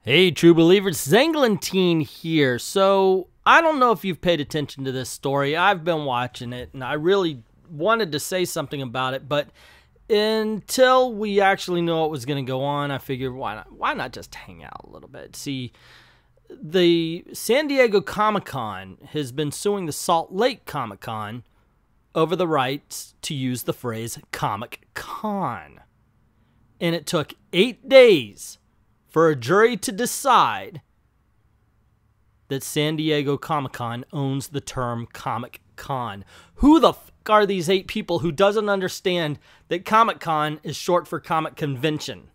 Hey, true believers, Englentine here. So, I don't know if you've paid attention to this story. I've been watching it, and I really wanted to say something about it, but until we actually know what was going to go on, I figured why not just hang out a little bit. See, the San Diego Comic-Con has been suing the Salt Lake Comic-Con over the rights to use the phrase Comic-Con. And it took 8 days for a jury to decide that San Diego Comic-Con owns the term Comic-Con. Who the fuck are these 8 people who doesn't understand that Comic-Con is short for Comic Convention?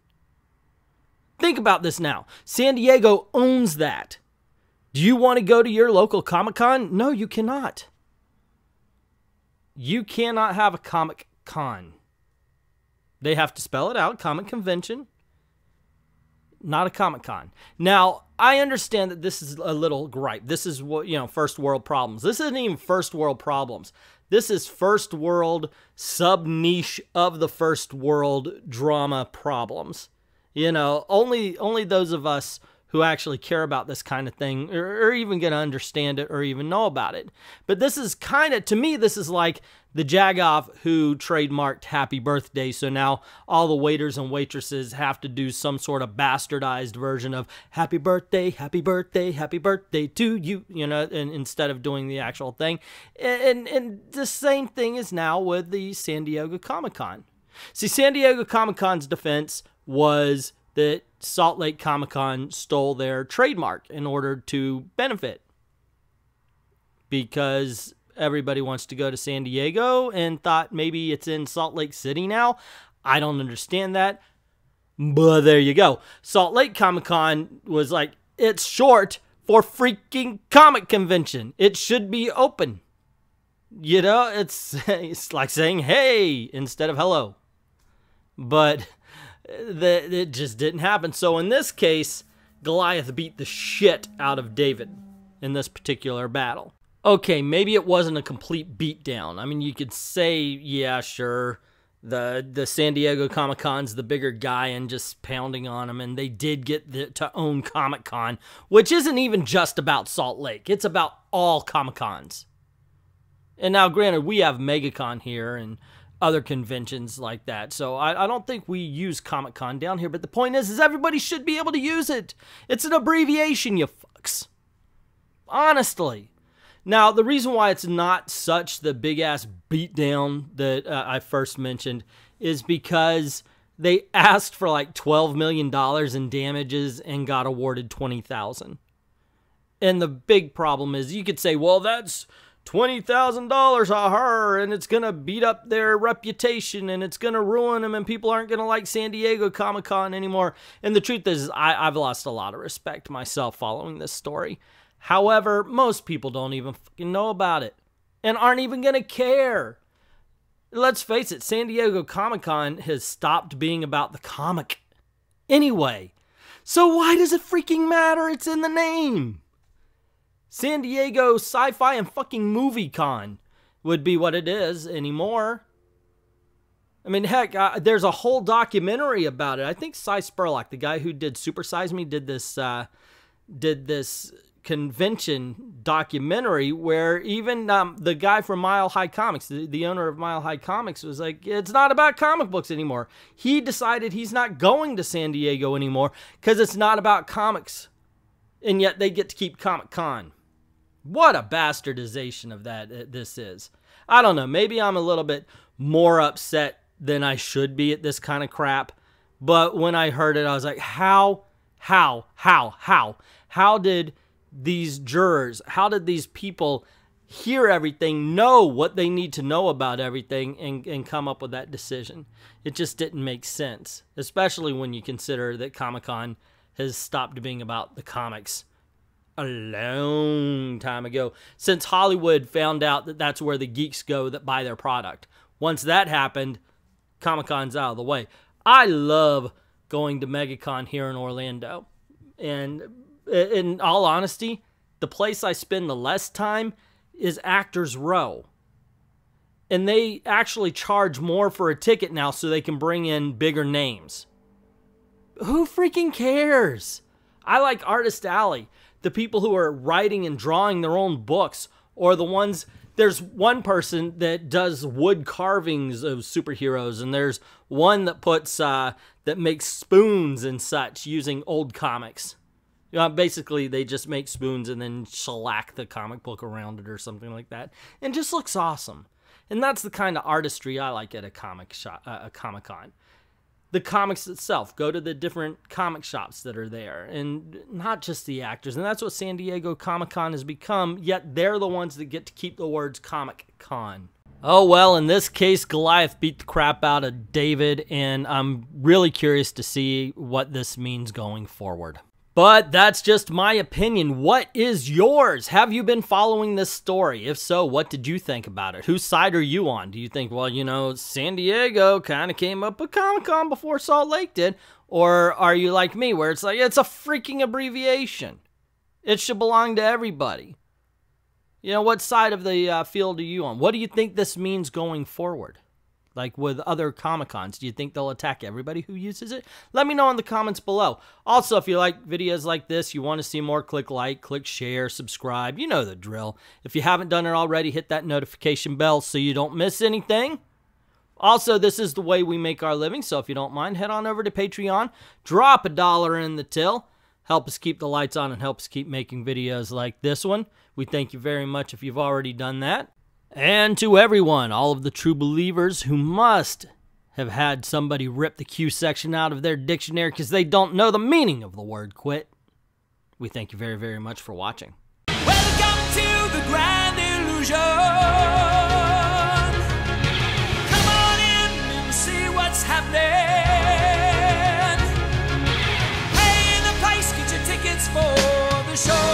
Think about this now. San Diego owns that. Do you want to go to your local Comic-Con? No, you cannot. You cannot have a Comic-Con. They have to spell it out, Comic Convention, not a Comic-Con. Now, I understand that this is a little gripe. This is what, first world problems. This isn't even first world problems. This is first world sub-niche of the first world drama problems. Only those of us who actually care about this kind of thing are even going to understand it or even know about it. But this is kind of, to me, this is like the Jagoff who trademarked Happy Birthday, so now all the waiters and waitresses have to do some sort of bastardized version of Happy Birthday, Happy Birthday, Happy Birthday to you, and instead of doing the actual thing. And the same thing is now with the San Diego Comic-Con. See, San Diego Comic-Con's defense was that Salt Lake Comic-Con stole their trademark in order to benefit, because everybody wants to go to San Diego and thought maybe it's in Salt Lake City now. I don't understand that, but there you go. Salt Lake Comic-Con was like, it's short for freaking Comic Convention. It should be open. It's like saying hey instead of hello. But it just didn't happen. So in this case, Goliath beat the shit out of David in this particular battle. Okay, maybe it wasn't a complete beatdown. I mean, you could say, yeah, sure, the San Diego Comic-Con's the bigger guy and just pounding on him, and they did get to own Comic-Con, which isn't even just about Salt Lake. It's about all Comic-Cons. And now, granted, we have MegaCon here and other conventions like that, so I don't think we use Comic-Con down here, but the point is everybody should be able to use it. It's an abbreviation, you fucks. Honestly. Now, the reason why it's not such the big-ass beatdown that I first mentioned is because they asked for like $12 million in damages and got awarded $20,000. And the big problem is you could say, well, that's $20,000 on her, and it's going to beat up their reputation, and it's going to ruin them, and people aren't going to like San Diego Comic-Con anymore. And the truth is, I've lost a lot of respect myself following this story. However, most people don't even fucking know about it and aren't even going to care. Let's face it, San Diego Comic-Con has stopped being about the comic anyway. So why does it freaking matter? It's in the name. San Diego Sci-Fi and fucking Movie Con would be what it is anymore. I mean, heck, there's a whole documentary about it. I think Cy Spurlock, the guy who did Super Size Me, did this convention documentary where even the guy from Mile High Comics, the owner of Mile High Comics, was like, it's not about comic books anymore. He decided he's not going to San Diego anymore because it's not about comics. And yet they get to keep Comic-Con. What a bastardization of that this is. I don't know. Maybe I'm a little bit more upset than I should be at this kind of crap. But when I heard it, I was like, how did these jurors, how did these people hear everything, know what they need to know about everything, and come up with that decision? It just didn't make sense, especially when you consider that Comic-Con has stopped being about the comics a long time ago, since Hollywood found out that that's where the geeks go that buy their product. Once that happened, Comic-Con's out of the way. I love going to MegaCon here in Orlando, and in all honesty, the place I spend the less time is Actors Row. And they actually charge more for a ticket now so they can bring in bigger names. Who freaking cares? I like Artist Alley, the people who are writing and drawing their own books, or the ones, there's one person that does wood carvings of superheroes, and there's one that puts, that makes spoons and such using old comics. You know, basically, they just make spoons and then shellac the comic book around it or something like that. And it just looks awesome. And that's the kind of artistry I like at a comic shop, a Comic-Con. The comics itself, go to the different comic shops that are there, and not just the actors. And that's what San Diego Comic-Con has become, yet they're the ones that get to keep the words Comic-Con. Oh well, in this case, Goliath beat the crap out of David, and I'm really curious to see what this means going forward. But that's just my opinion. What is yours? Have you been following this story? If so, what did you think about it? Whose side are you on? Do you think, well, you know, San Diego kind of came up with Comic-Con before Salt Lake did? Or are you like me, where it's like, it's a freaking abbreviation. It should belong to everybody. You know, what side of the field are you on? What do you think this means going forward? Like with other Comic-Cons, do you think they'll attack everybody who uses it? Let me know in the comments below. Also, if you like videos like this, you want to see more, click like, click share, subscribe. You know the drill. If you haven't done it already, hit that notification bell so you don't miss anything. Also, this is the way we make our living, so if you don't mind, head on over to Patreon. Drop $1 in the till. Help us keep the lights on and help us keep making videos like this one. We thank you very much if you've already done that. And to everyone, all of the true believers who must have had somebody rip the Q section out of their dictionary because they don't know the meaning of the word quit, we thank you very, very much for watching. Welcome to the grand illusion. Come on in and see what's happening. Pay the price, get your tickets for the show.